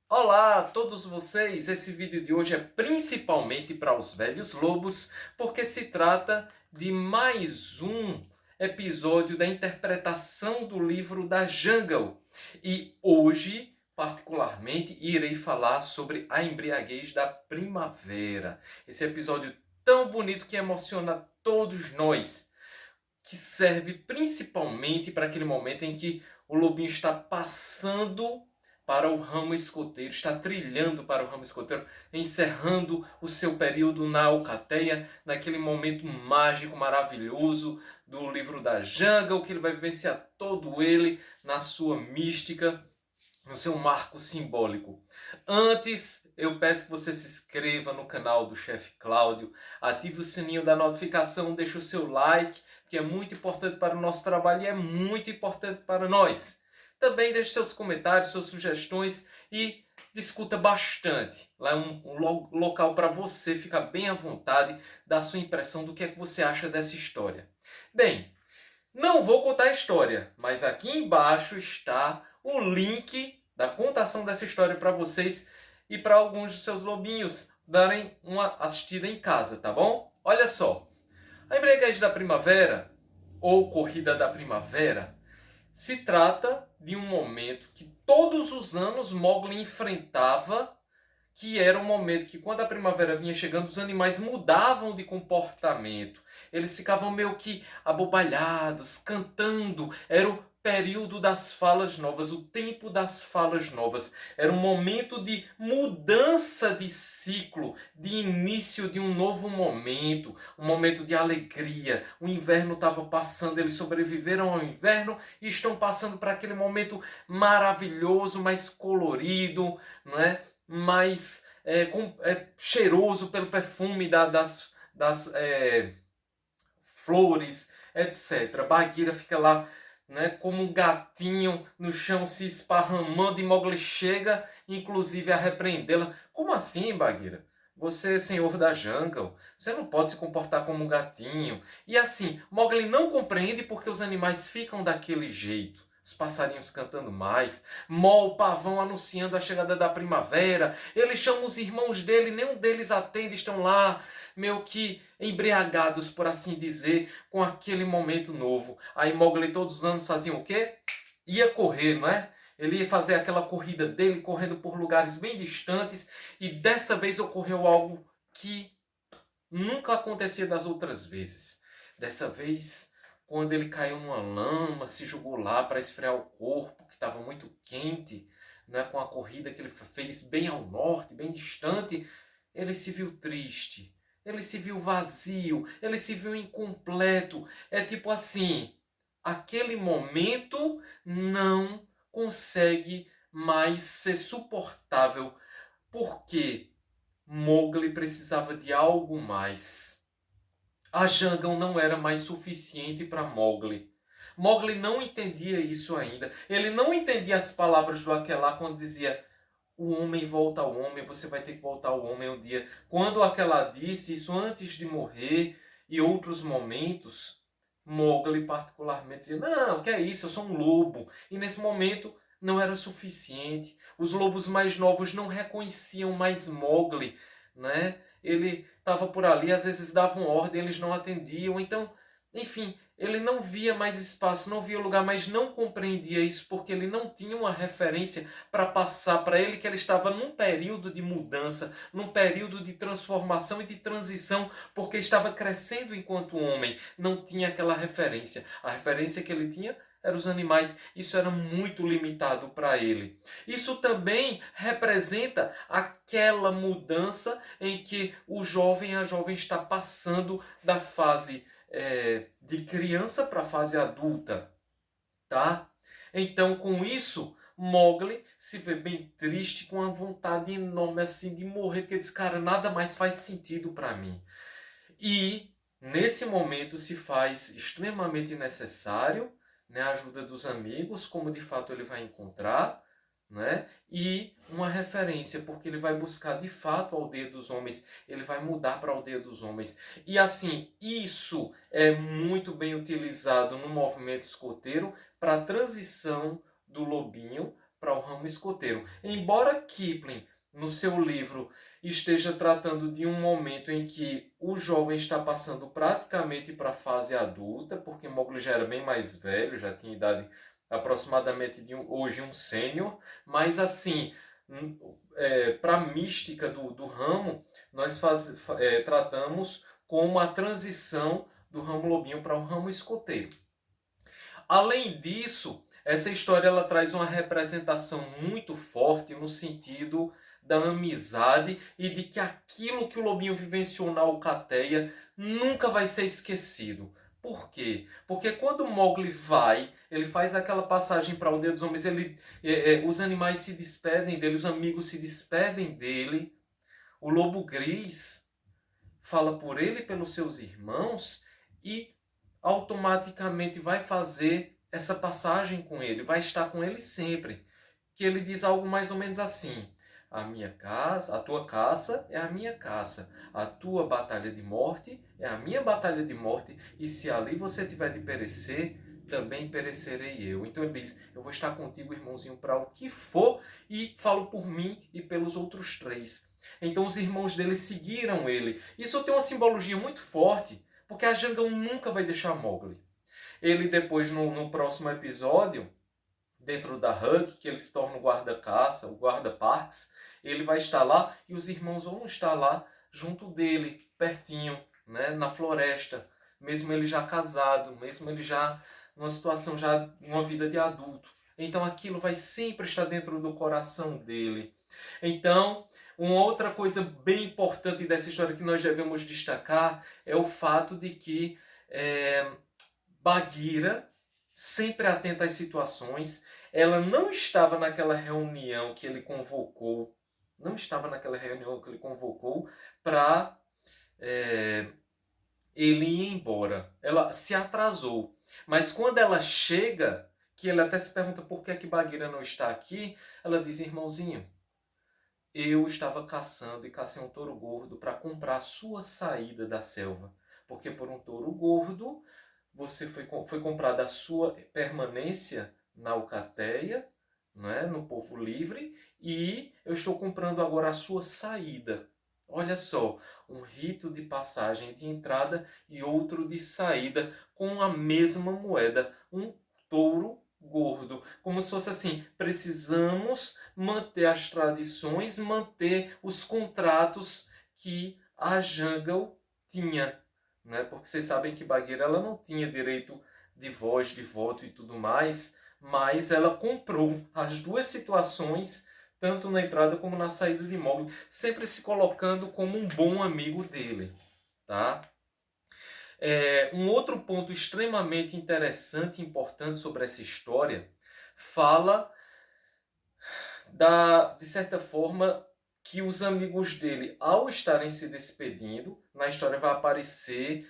Olá a todos vocês! Esse vídeo de hoje é principalmente para os velhos lobos, porque se trata de mais um episódio da interpretação do livro da Jungle. E hoje, particularmente, irei falar sobre a embriaguez da primavera. Esse episódio tão bonito que emociona todos nós, que serve principalmente para aquele momento em que o lobinho está passando para o ramo escoteiro, está trilhando para o ramo escoteiro, encerrando o seu período na alcateia, naquele momento mágico, maravilhoso do livro da Jungle, que ele vai vivenciar todo ele na sua mística, no seu marco simbólico. Antes, eu peço que você se inscreva no canal do Chefe Cláudio, ative o sininho da notificação, deixe o seu like, que é muito importante para o nosso trabalho e é muito importante para nós. Também deixe seus comentários, suas sugestões e discuta bastante. Lá é um local para você ficar bem à vontade, dar sua impressão do que é que você acha dessa história. Bem, não vou contar a história, mas aqui embaixo está o link da contação dessa história para vocês e para alguns dos seus lobinhos darem uma assistida em casa, tá bom? Olha só, a Embriaguez da Primavera, ou Corrida da Primavera, se trata de um momento que todos os anos Mowgli enfrentava, que era um momento que, quando a primavera vinha chegando, os animais mudavam de comportamento. Eles ficavam meio que abobalhados, cantando. Era o período das falas novas, o tempo das falas novas. Era um momento de mudança de ciclo, de início de um novo momento, um momento de alegria. O inverno estava passando, eles sobreviveram ao inverno e estão passando para aquele momento maravilhoso, mais colorido, não é? Mais cheiroso pelo perfume das flores, etc. Bagheera fica lá, né, como um gatinho no chão se esparramando, e Mowgli chega, inclusive, a repreendê-la. Como assim, Bagheera? Você é senhor da jungle, você não pode se comportar como um gatinho. E assim, Mowgli não compreende porque os animais ficam daquele jeito. Os passarinhos cantando mais, Mol, o pavão, anunciando a chegada da primavera. Ele chama os irmãos dele, nenhum deles atende, estão lá, meio que embriagados, por assim dizer, com aquele momento novo. Aí Mowgli todos os anos fazia o quê? Ia correr, não é? Ele ia fazer aquela corrida dele, correndo por lugares bem distantes, e dessa vez ocorreu algo que nunca acontecia das outras vezes. Dessa vez, quando ele caiu numa lama, se jogou lá para esfriar o corpo, que estava muito quente, né, com a corrida que ele fez bem ao norte, bem distante, ele se viu triste, ele se viu vazio, ele se viu incompleto. É tipo assim, aquele momento não consegue mais ser suportável, porque Mowgli precisava de algo mais. A jungle não era mais suficiente para Mowgli. Mowgli não entendia isso ainda. Ele não entendia as palavras do Aquelá quando dizia: o homem volta ao homem, você vai ter que voltar ao homem um dia. Quando Aquelá disse isso antes de morrer e outros momentos, Mowgli particularmente dizia: não, que é isso, eu sou um lobo. E nesse momento não era suficiente. Os lobos mais novos não reconheciam mais Mowgli, né? Ele estava por ali, às vezes davam ordem, eles não atendiam. Então, enfim, ele não via mais espaço, não via lugar, mas não compreendia isso porque ele não tinha uma referência para passar para ele que ele estava num período de mudança, num período de transformação e de transição, porque estava crescendo enquanto homem. Não tinha aquela referência. A referência que ele tinha eram os animais. Isso era muito limitado para ele. Isso também representa aquela mudança em que a jovem está passando da fase de criança para a fase adulta, tá? Então, com isso, Mowgli se vê bem triste, com uma vontade enorme assim de morrer, porque diz, cara, nada mais faz sentido para mim. E nesse momento se faz extremamente necessário, né, a ajuda dos amigos, como de fato ele vai encontrar, né? E uma referência, porque ele vai buscar de fato a aldeia dos homens, ele vai mudar para a aldeia dos homens. E assim, isso é muito bem utilizado no movimento escoteiro para a transição do lobinho para o ramo escoteiro. Embora Kipling, no seu livro, esteja tratando de um momento em que o jovem está passando praticamente para a fase adulta, porque Mowgli já era bem mais velho, já tinha idade aproximadamente de hoje um sênior, mas assim, para a mística do ramo, nós tratamos como a transição do ramo lobinho para o ramo escoteiro. Além disso, essa história ela traz uma representação muito forte no sentido da amizade e de que aquilo que o lobinho vivenciou na Alcateia nunca vai ser esquecido. Por quê? Porque quando Mowgli vai, ele faz aquela passagem para a aldeia dos homens, os animais se despedem dele, os amigos se despedem dele. O lobo gris fala por ele e pelos seus irmãos e automaticamente vai fazer essa passagem com ele, vai estar com ele sempre. Que ele diz algo mais ou menos assim: a minha caça, a tua caça é a minha caça, a tua batalha de morte é a minha batalha de morte, e se ali você tiver de perecer, também perecerei eu. Então ele diz: eu vou estar contigo, irmãozinho, para o que for, e falo por mim e pelos outros três. Então os irmãos dele seguiram ele. Isso tem uma simbologia muito forte, porque a Jungle nunca vai deixar Mowgli. Ele depois, no próximo episódio, dentro da Hug, que ele se torna o guarda-caça, o guarda-parques, ele vai estar lá e os irmãos vão estar lá junto dele, pertinho, né, na floresta, mesmo ele já casado, mesmo ele já numa situação, já uma vida de adulto. Então aquilo vai sempre estar dentro do coração dele. Então, uma outra coisa bem importante dessa história que nós devemos destacar é o fato de que Bagheera, sempre atenta às situações, ela não estava naquela reunião que ele convocou, para ele ir embora. Ela se atrasou. Mas quando ela chega, que ele até se pergunta por que Bagheera não está aqui, ela diz: irmãozinho, eu estava caçando e cacei um touro gordo para comprar a sua saída da selva. Porque por um touro gordo, você foi comprada a sua permanência na Alcateia, né, no povo livre, e eu estou comprando agora a sua saída. Olha só, um rito de passagem de entrada e outro de saída com a mesma moeda, um touro gordo. Como se fosse assim, precisamos manter as tradições, manter os contratos que a Jungle tinha. Né? Porque vocês sabem que Bagheera ela não tinha direito de voz, de voto e tudo mais, mas ela comprou as duas situações, tanto na entrada como na saída de Mowgli, sempre se colocando como um bom amigo dele. Tá? Um outro ponto extremamente interessante e importante sobre essa história fala de certa forma, que os amigos dele, ao estarem se despedindo, na história vai aparecer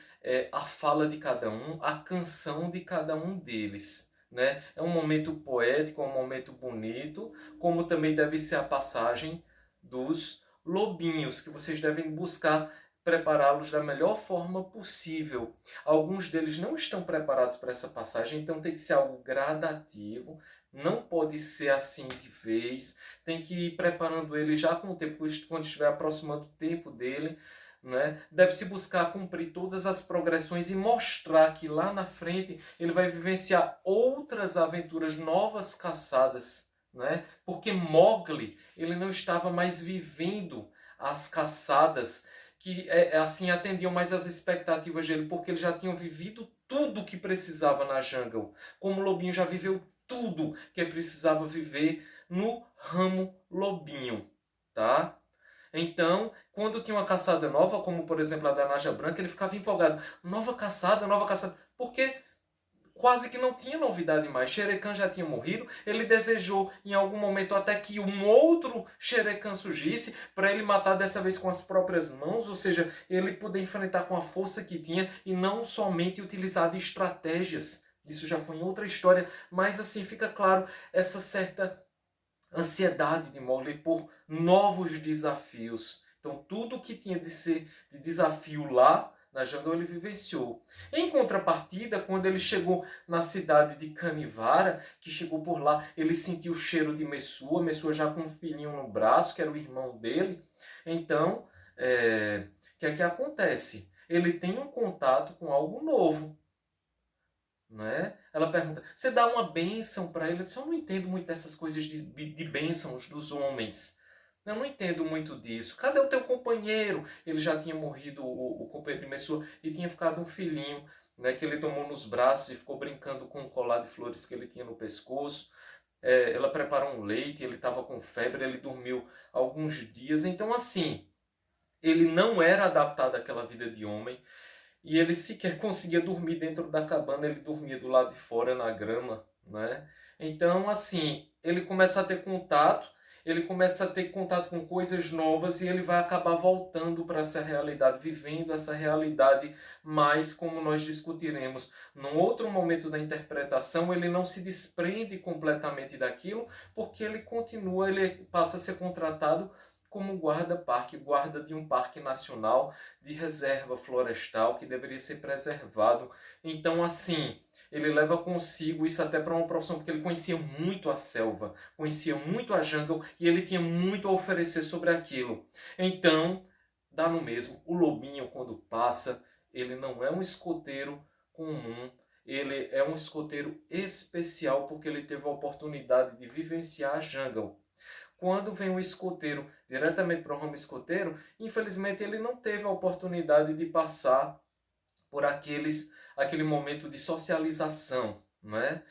a fala de cada um, a canção de cada um deles. Né? É um momento poético, é um momento bonito, como também deve ser a passagem dos lobinhos, que vocês devem buscar prepará-los da melhor forma possível. Alguns deles não estão preparados para essa passagem, então tem que ser algo gradativo, não pode ser assim de vez, tem que ir preparando ele já com o tempo, quando estiver aproximando o tempo dele, né? Deve-se buscar cumprir todas as progressões e mostrar que lá na frente ele vai vivenciar outras aventuras, novas caçadas, né? Porque Mowgli, ele não estava mais vivendo as caçadas que assim atendiam mais às expectativas dele, porque ele já tinha vivido tudo o que precisava na jungle, como o lobinho já viveu tudo que ele precisava viver no ramo lobinho, tá? Então, quando tinha uma caçada nova, como por exemplo a da Naja Branca, ele ficava empolgado. Nova caçada, porque quase que não tinha novidade mais. Shere Khan já tinha morrido, ele desejou em algum momento até que um outro Shere Khan surgisse para ele matar dessa vez com as próprias mãos, ou seja, ele poder enfrentar com a força que tinha e não somente utilizar de estratégias. Isso já foi em outra história, mas assim fica claro essa certa ansiedade de Mowgli por novos desafios. Então tudo que tinha de ser de desafio lá na jungle ele vivenciou. Em contrapartida, quando ele chegou na cidade de Canivara, que chegou por lá, ele sentiu o cheiro de Messua já com um filhinho no braço, que era o irmão dele. Então, o que é que acontece? Ele tem um contato com algo novo. Né? Ela pergunta, você dá uma bênção para ele? Eu não entendo muito dessas coisas de bênçãos dos homens. Eu não entendo muito disso. Cadê o teu companheiro? Ele já tinha morrido, o companheiro de Messua, e tinha ficado um filhinho, né, que ele tomou nos braços e ficou brincando com um colar de flores que ele tinha no pescoço. Ela preparou um leite, ele estava com febre, ele dormiu alguns dias. Então, assim, ele não era adaptado àquela vida de homem. E ele sequer conseguia dormir dentro da cabana, ele dormia do lado de fora na grama, né? Então, assim, ele começa a ter contato, ele começa a ter contato com coisas novas e ele vai acabar voltando para essa realidade, vivendo essa realidade, mas como nós discutiremos num outro momento da interpretação, ele não se desprende completamente daquilo, porque ele continua, ele passa a ser contratado como guarda-parque, guarda de um parque nacional de reserva florestal que deveria ser preservado. Então, assim, ele leva consigo isso até para uma profissão, porque ele conhecia muito a selva, conhecia muito a jungle e ele tinha muito a oferecer sobre aquilo. Então, dá no mesmo. O lobinho, quando passa, ele não é um escoteiro comum, ele é um escoteiro especial porque ele teve a oportunidade de vivenciar a jungle. Quando vem um escoteiro diretamente para o ramo escoteiro, infelizmente ele não teve a oportunidade de passar por aquele momento de socialização, né?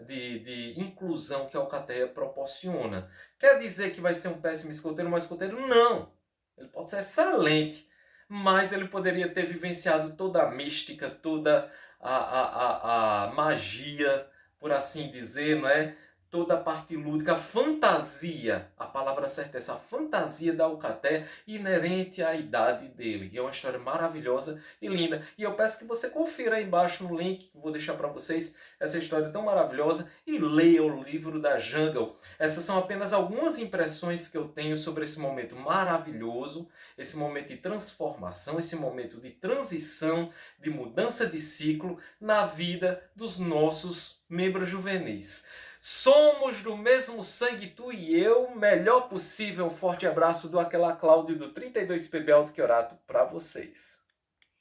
de inclusão que a alcateia proporciona. Quer dizer que vai ser um péssimo escoteiro, mas escoteiro? Não! Ele pode ser excelente, mas ele poderia ter vivenciado toda a mística, toda a magia, por assim dizer, não é? Toda a parte lúdica, a fantasia, a palavra certa é essa, a fantasia da alcateia inerente à idade dele. E é uma história maravilhosa e linda. E eu peço que você confira aí embaixo no link que vou deixar para vocês essa história tão maravilhosa e leia o livro da Jungle. Essas são apenas algumas impressões que eu tenho sobre esse momento maravilhoso, esse momento de transformação, esse momento de transição, de mudança de ciclo na vida dos nossos membros juvenis. Somos do mesmo sangue, tu e eu, melhor possível. Um forte abraço do Aquela Cláudio do 32PB Autoquiorato para vocês.